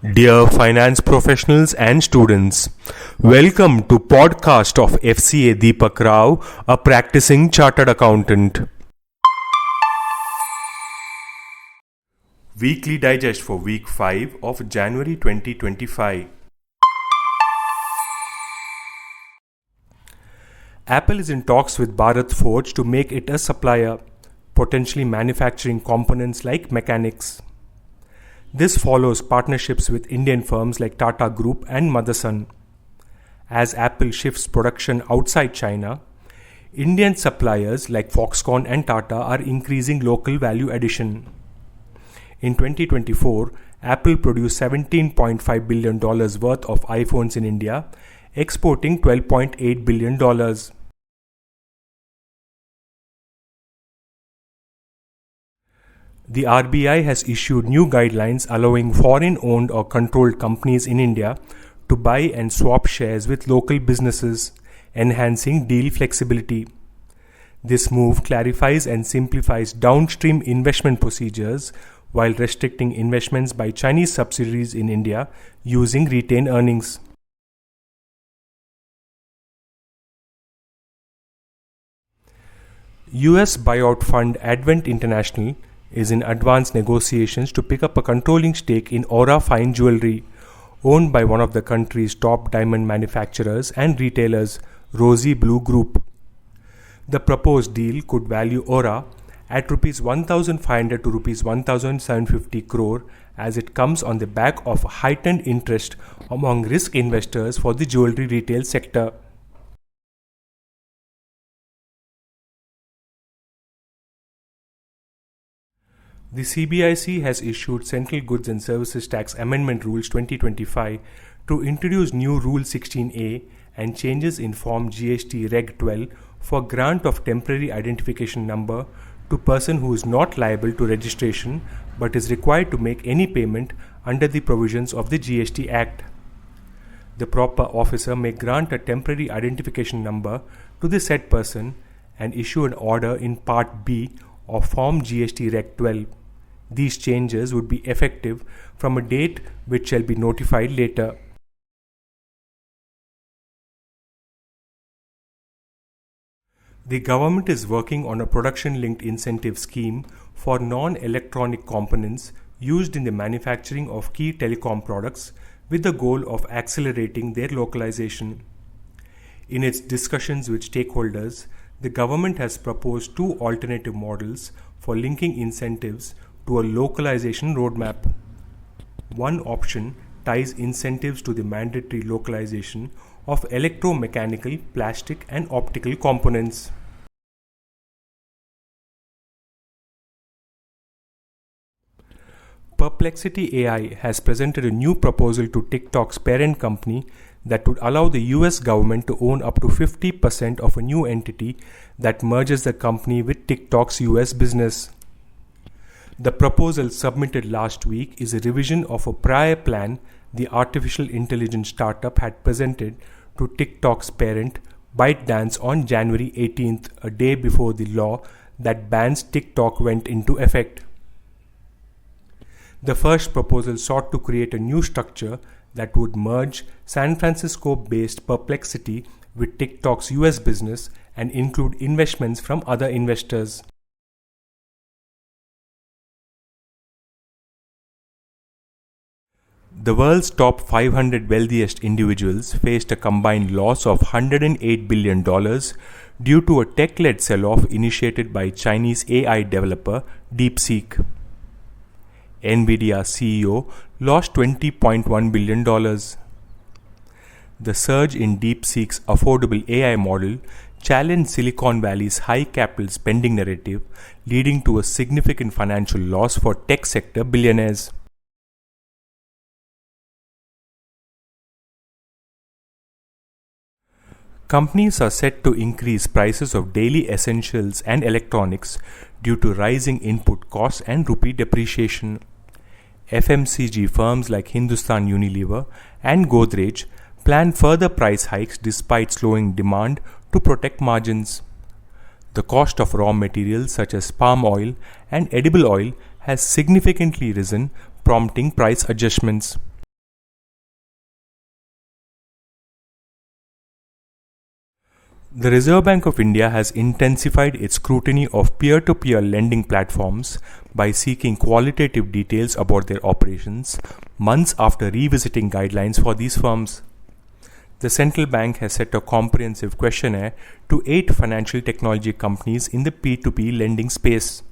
Dear finance professionals and students, welcome to podcast of FCA Deepak Rao, a practicing chartered accountant. Weekly digest for week 5 of January 2025. Apple is in talks with Bharat Forge to make it a supplier, potentially manufacturing components like mechanics. This follows partnerships with Indian firms like Tata Group and Motherson. As Apple shifts production outside China, Indian suppliers like Foxconn and Tata are increasing local value addition. In 2024, Apple produced $17.5 billion worth of iPhones in India, exporting $12.8 billion. The RBI has issued new guidelines allowing foreign-owned or controlled companies in India to buy and swap shares with local businesses, enhancing deal flexibility. This move clarifies and simplifies downstream investment procedures while restricting investments by Chinese subsidiaries in India using retained earnings. US buyout fund Advent International is in advanced negotiations to pick up a controlling stake in Aura Fine Jewelry, owned by one of the country's top diamond manufacturers and retailers, Rosy Blue Group. The proposed deal could value Aura at Rs 1,500 to Rs 1,750 crore as it comes on the back of heightened interest among risk investors for the jewelry retail sector. The CBIC has issued Central Goods and Services Tax Amendment Rules 2025 to introduce new Rule 16A and changes in Form GST Reg 12 for grant of temporary identification number to person who is not liable to registration but is required to make any payment under the provisions of the GST Act. The proper officer may grant a temporary identification number to the said person and issue an order in Part B of Form GST Reg 12. These changes would be effective from a date which shall be notified later. The government is working on a production-linked incentive scheme for non-electronic components used in the manufacturing of key telecom products with the goal of accelerating their localization. In its discussions with stakeholders, the government has proposed two alternative models for linking incentives to a localization roadmap. One option ties incentives to the mandatory localization of electromechanical, plastic, and optical components. Perplexity AI has presented a new proposal to TikTok's parent company that would allow the US government to own up to 50% of a new entity that merges the company with TikTok's US business. The proposal submitted last week is a revision of a prior plan the artificial intelligence startup had presented to TikTok's parent, ByteDance, on January 18th, a day before the law that bans TikTok went into effect. The first proposal sought to create a new structure that would merge San Francisco-based Perplexity with TikTok's US business and include investments from other investors. The world's top 500 wealthiest individuals faced a combined loss of $108 billion due to a tech-led sell-off initiated by Chinese AI developer DeepSeek. Nvidia CEO lost $20.1 billion. The surge in DeepSeek's affordable AI model challenged Silicon Valley's high capital spending narrative, leading to a significant financial loss for tech sector billionaires. Companies are set to increase prices of daily essentials and electronics due to rising input costs and rupee depreciation. FMCG firms like Hindustan Unilever and Godrej plan further price hikes despite slowing demand to protect margins. The cost of raw materials such as palm oil and edible oil has significantly risen, prompting price adjustments. The Reserve Bank of India has intensified its scrutiny of peer-to-peer lending platforms by seeking qualitative details about their operations months after revisiting guidelines for these firms. The central bank has set a comprehensive questionnaire to 8 financial technology companies in the P2P lending space.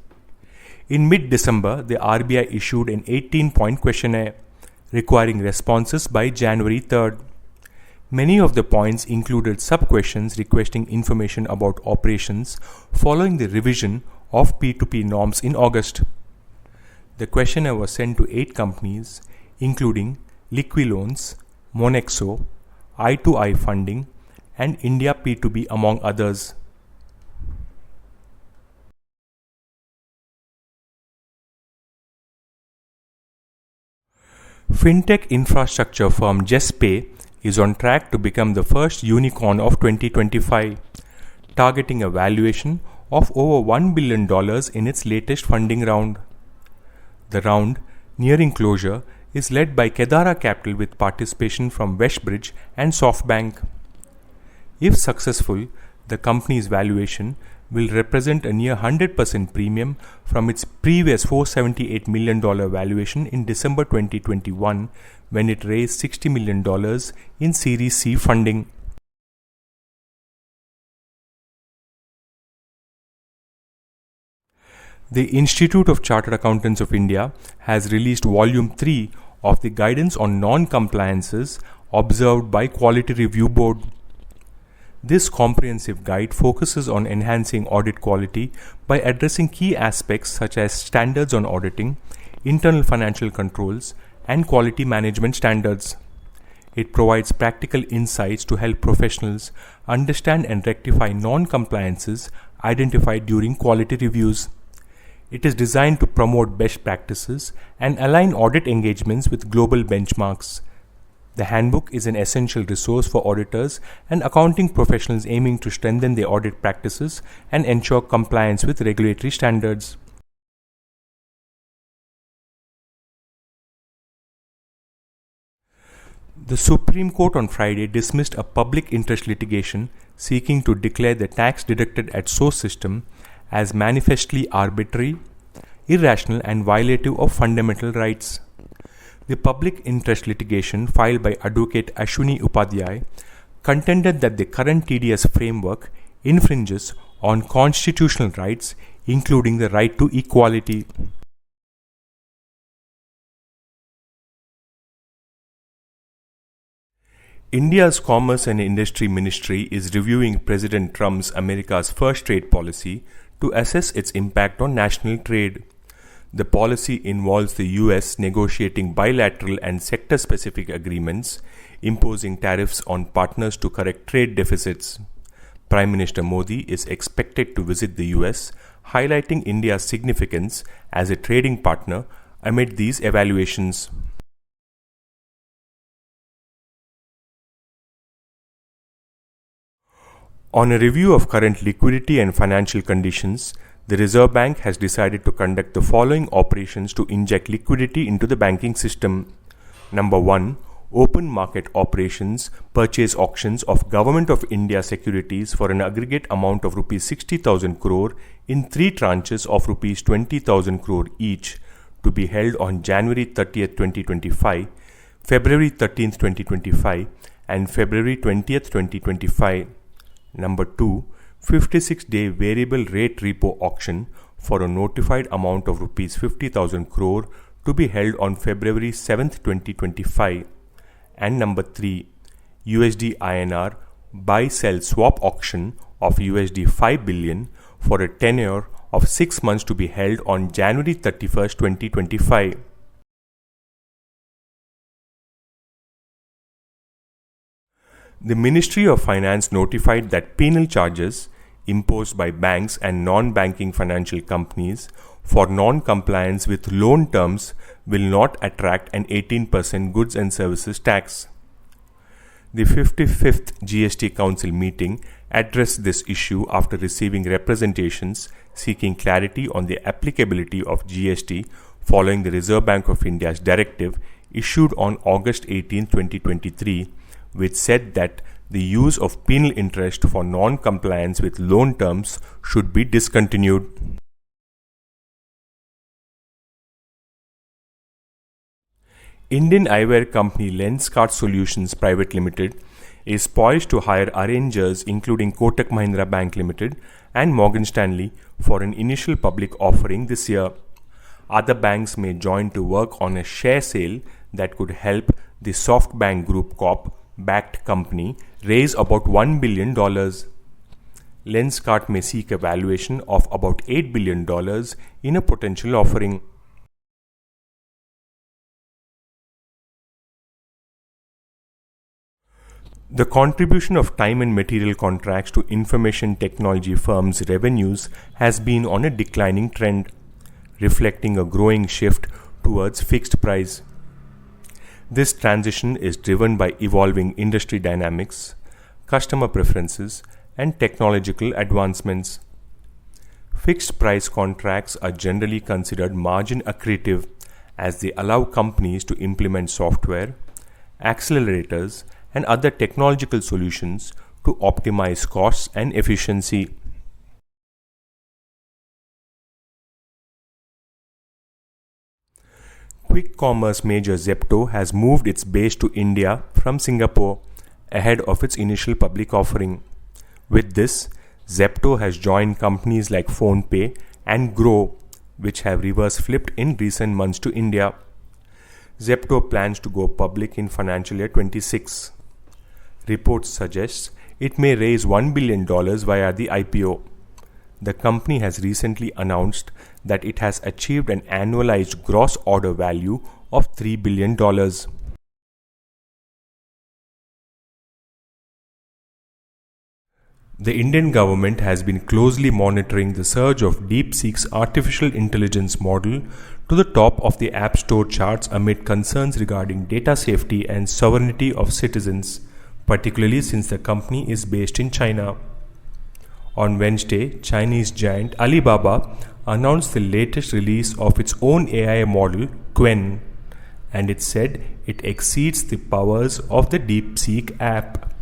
In mid-December, the RBI issued an 18-point questionnaire requiring responses by January 3rd. Many of the points included sub-questions requesting information about operations following the revision of P2P norms in August. The questionnaire was sent to 8 companies, including Liquiloans, Monexo, I2I Funding, and India P2B, among others. Fintech infrastructure firm JustPay is on track to become the first unicorn of 2025, targeting a valuation of over $1 billion in its latest funding round. The round, nearing closure, is led by Kedara Capital with participation from Westbridge and SoftBank. If successful, the company's valuation will represent a near 100% premium from its previous $478 million valuation in December 2021 when it raised $60 million in Series C funding. The Institute of Chartered Accountants of India has released Volume 3 of the Guidance on Non-Compliances Observed by Quality Review Board. This comprehensive guide focuses on enhancing audit quality by addressing key aspects such as standards on auditing, internal financial controls, and quality management standards. It provides practical insights to help professionals understand and rectify non-compliances identified during quality reviews. It is designed to promote best practices and align audit engagements with global benchmarks. The handbook is an essential resource for auditors and accounting professionals aiming to strengthen their audit practices and ensure compliance with regulatory standards. The Supreme Court on Friday dismissed a public interest litigation seeking to declare the tax deducted at source system as manifestly arbitrary, irrational, and violative of fundamental rights. The public interest litigation filed by Advocate Ashwini Upadhyay contended that the current TDS framework infringes on constitutional rights, including the right to equality. India's Commerce and Industry Ministry is reviewing President Trump's America's First Trade policy to assess its impact on national trade. The policy involves the US negotiating bilateral and sector-specific agreements, imposing tariffs on partners to correct trade deficits. Prime Minister Modi is expected to visit the US, highlighting India's significance as a trading partner amid these evaluations. On a review of current liquidity and financial conditions, the Reserve Bank has decided to conduct the following operations to inject liquidity into the banking system. Number 1. Open market operations, purchase auctions of Government of India securities for an aggregate amount of Rs 60,000 crore in 3 tranches of Rs 20,000 crore each, to be held on January 30th, 2025, February 13th, 2025, and February 20th, 2025. Number 2. 56-day variable rate repo auction for a notified amount of Rs 50,000 crore to be held on February 7th, 2025. And number 3. USD INR buy-sell swap auction of USD 5 billion for a tenure of 6 months to be held on January 31st, 2025. The Ministry of Finance notified that penal charges imposed by banks and non-banking financial companies for non-compliance with loan terms will not attract an 18% goods and services tax. The 55th GST Council meeting addressed this issue after receiving representations seeking clarity on the applicability of GST following the Reserve Bank of India's directive issued on August 18, 2023, which said that the use of penal interest for non-compliance with loan terms should be discontinued. Indian eyewear company Lenskart Solutions Private Limited is poised to hire arrangers including Kotak Mahindra Bank Limited and Morgan Stanley for an initial public offering this year. Other banks may join to work on a share sale that could help the SoftBank Group Corp backed company raise about $1 billion. Lenskart may seek a valuation of about $8 billion in a potential offering. The contribution of time and material contracts to information technology firms' revenues has been on a declining trend, reflecting a growing shift towards fixed price. This transition is driven by evolving industry dynamics, customer preferences, and technological advancements. Fixed price contracts are generally considered margin accretive as they allow companies to implement software, accelerators, and other technological solutions to optimize costs and efficiency. Quick commerce major Zepto has moved its base to India from Singapore ahead of its initial public offering. With this, Zepto has joined companies like PhonePe and Grow, which have reverse flipped in recent months to India. Zepto plans to go public in financial year 26. Reports suggest it may raise $1 billion via the IPO. The company has recently announced that it has achieved an annualized gross order value of $3 billion. The Indian government has been closely monitoring the surge of DeepSeek's artificial intelligence model to the top of the App Store charts amid concerns regarding data safety and sovereignty of citizens, particularly since the company is based in China. On Wednesday, Chinese giant Alibaba announced the latest release of its own AI model, Qwen, and it said it exceeds the powers of the DeepSeek app.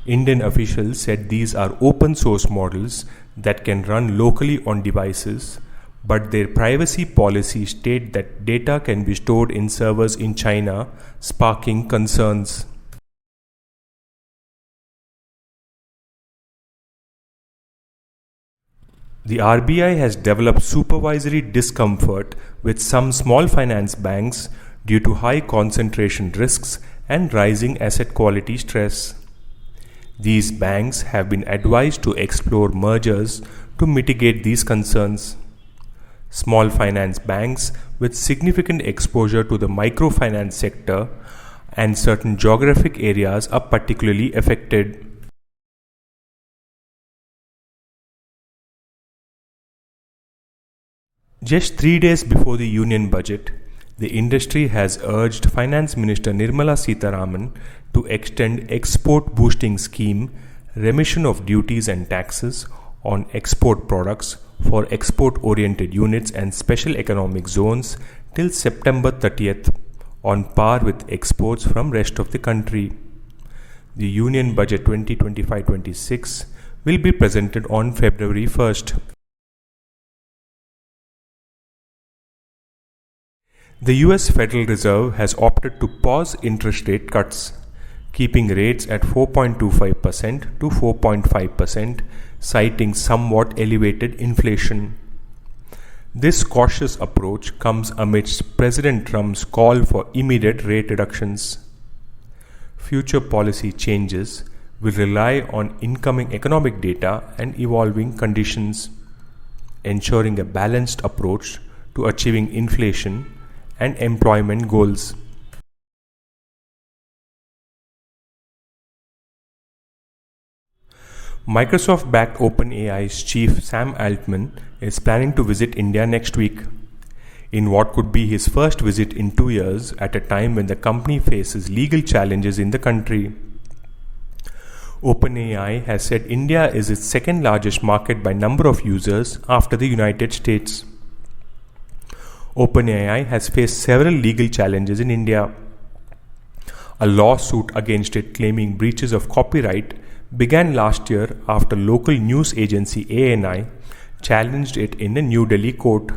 Indian officials said these are open source models that can run locally on devices, but their privacy policies state that data can be stored in servers in China, sparking concerns. The RBI has developed supervisory discomfort with some small finance banks due to high concentration risks and rising asset quality stress. These banks have been advised to explore mergers to mitigate these concerns. Small finance banks with significant exposure to the microfinance sector and certain geographic areas are particularly affected. Just 3 days before the union budget, the industry has urged Finance Minister Nirmala Sitharaman to extend export boosting scheme remission of duties and taxes on export products for export-oriented units and special economic zones till September 30th, on par with exports from rest of the country. The Union Budget 2025-26 will be presented on February 1st. The US Federal Reserve has opted to pause interest rate cuts, keeping rates at 4.25% to 4.5%, citing somewhat elevated inflation. This cautious approach comes amidst President Trump's call for immediate rate reductions. Future policy changes will rely on incoming economic data and evolving conditions, ensuring a balanced approach to achieving inflation and employment goals. Microsoft-backed OpenAI's chief Sam Altman is planning to visit India next week, in what could be his first visit in 2 years at a time when the company faces legal challenges in the country. OpenAI has said India is its second largest market by number of users after the United States. OpenAI has faced several legal challenges in India. A lawsuit against it claiming breaches of copyright began last year after local news agency ANI challenged it in a New Delhi court.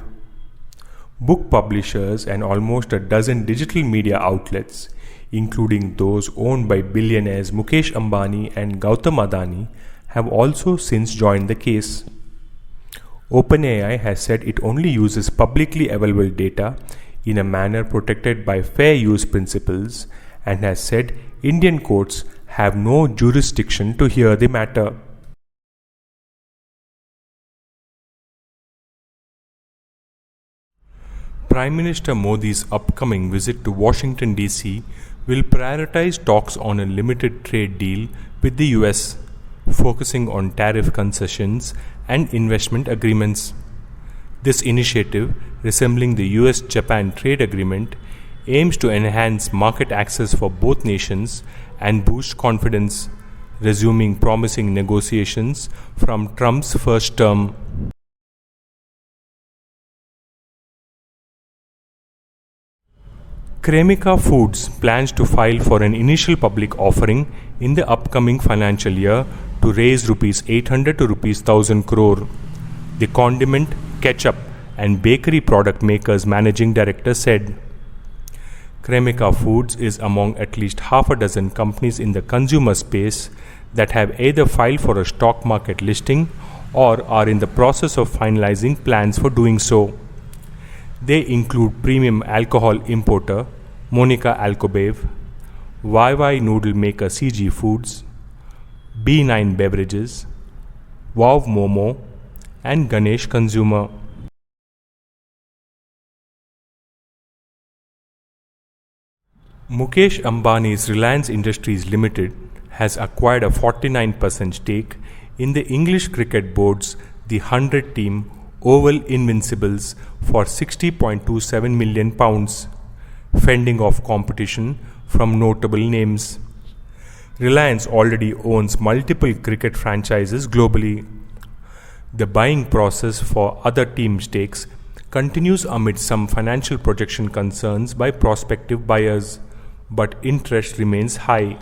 Book publishers and almost a dozen digital media outlets, including those owned by billionaires Mukesh Ambani and Gautam Adani, have also since joined the case. OpenAI has said it only uses publicly available data in a manner protected by fair use principles and has said Indian courts have no jurisdiction to hear the matter. Prime Minister Modi's upcoming visit to Washington, D.C. will prioritize talks on a limited trade deal with the US, focusing on tariff concessions and investment agreements. This initiative, resembling the US-Japan trade agreement, aims to enhance market access for both nations and boost confidence, resuming promising negotiations from Trump's first term. Cremica Foods plans to file for an initial public offering in the upcoming financial year to raise Rs 800 to Rs 1000 crore. The condiment, ketchup, and bakery product makers managing director said. Cremica Foods is among at least half a dozen companies in the consumer space that have either filed for a stock market listing or are in the process of finalizing plans for doing so. They include premium alcohol importer Monica Alcobev, YY noodle maker CG Foods, B9 Beverages, Wow Momo, and Ganesh Consumer. Mukesh Ambani's Reliance Industries Limited has acquired a 49% stake in the English Cricket Board's The 100 team Oval Invincibles for £60.27 million, fending off competition from notable names. Reliance already owns multiple cricket franchises globally. The buying process for other team stakes continues amid some financial projection concerns by prospective buyers, but interest remains high.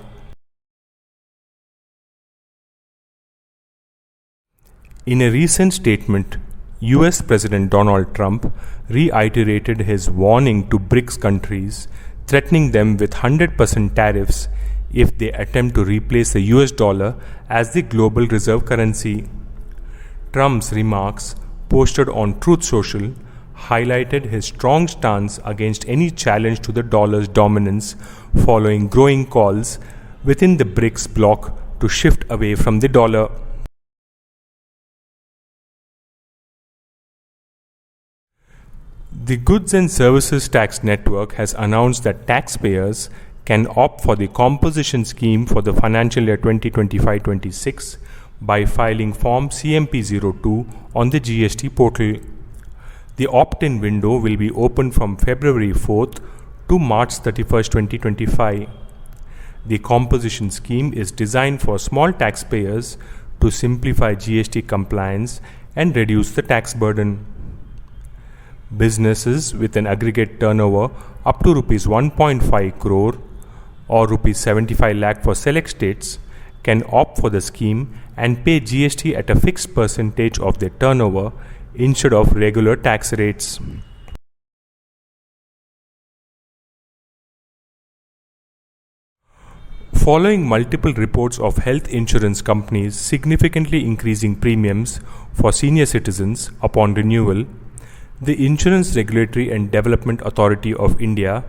In a recent statement, US President Donald Trump reiterated his warning to BRICS countries, threatening them with 100% tariffs if they attempt to replace the US dollar as the global reserve currency. Trump's remarks, posted on Truth Social, highlighted his strong stance against any challenge to the dollar's dominance following growing calls within the BRICS bloc to shift away from the dollar. The Goods and Services Tax Network has announced that taxpayers can opt for the composition scheme for the financial year 2025-26 by filing Form CMP02 on the GST portal. The opt-in window will be open from February 4th to March 31st, 2025. The composition scheme is designed for small taxpayers to simplify GST compliance and reduce the tax burden. Businesses with an aggregate turnover up to Rs 1.5 crore or Rs 75 lakh for select states can opt for the scheme and pay GST at a fixed percentage of their turnover instead of regular tax rates. Following multiple reports of health insurance companies significantly increasing premiums for senior citizens upon renewal, the Insurance Regulatory and Development Authority of India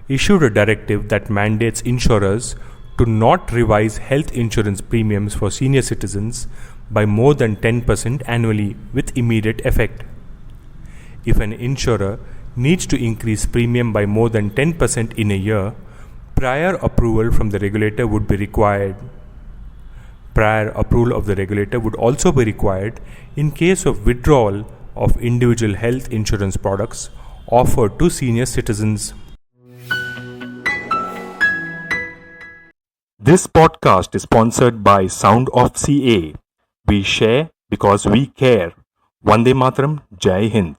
issued a directive that mandates insurers to not revise health insurance premiums for senior citizens by more than 10% annually with immediate effect. If an insurer needs to increase premium by more than 10% in a year, prior approval from the regulator would be required. Prior approval of the regulator would also be required in case of withdrawal of individual health insurance products offered to senior citizens. This podcast is sponsored by Sound of CA. We share because we care. Vande Mataram, Jai Hind.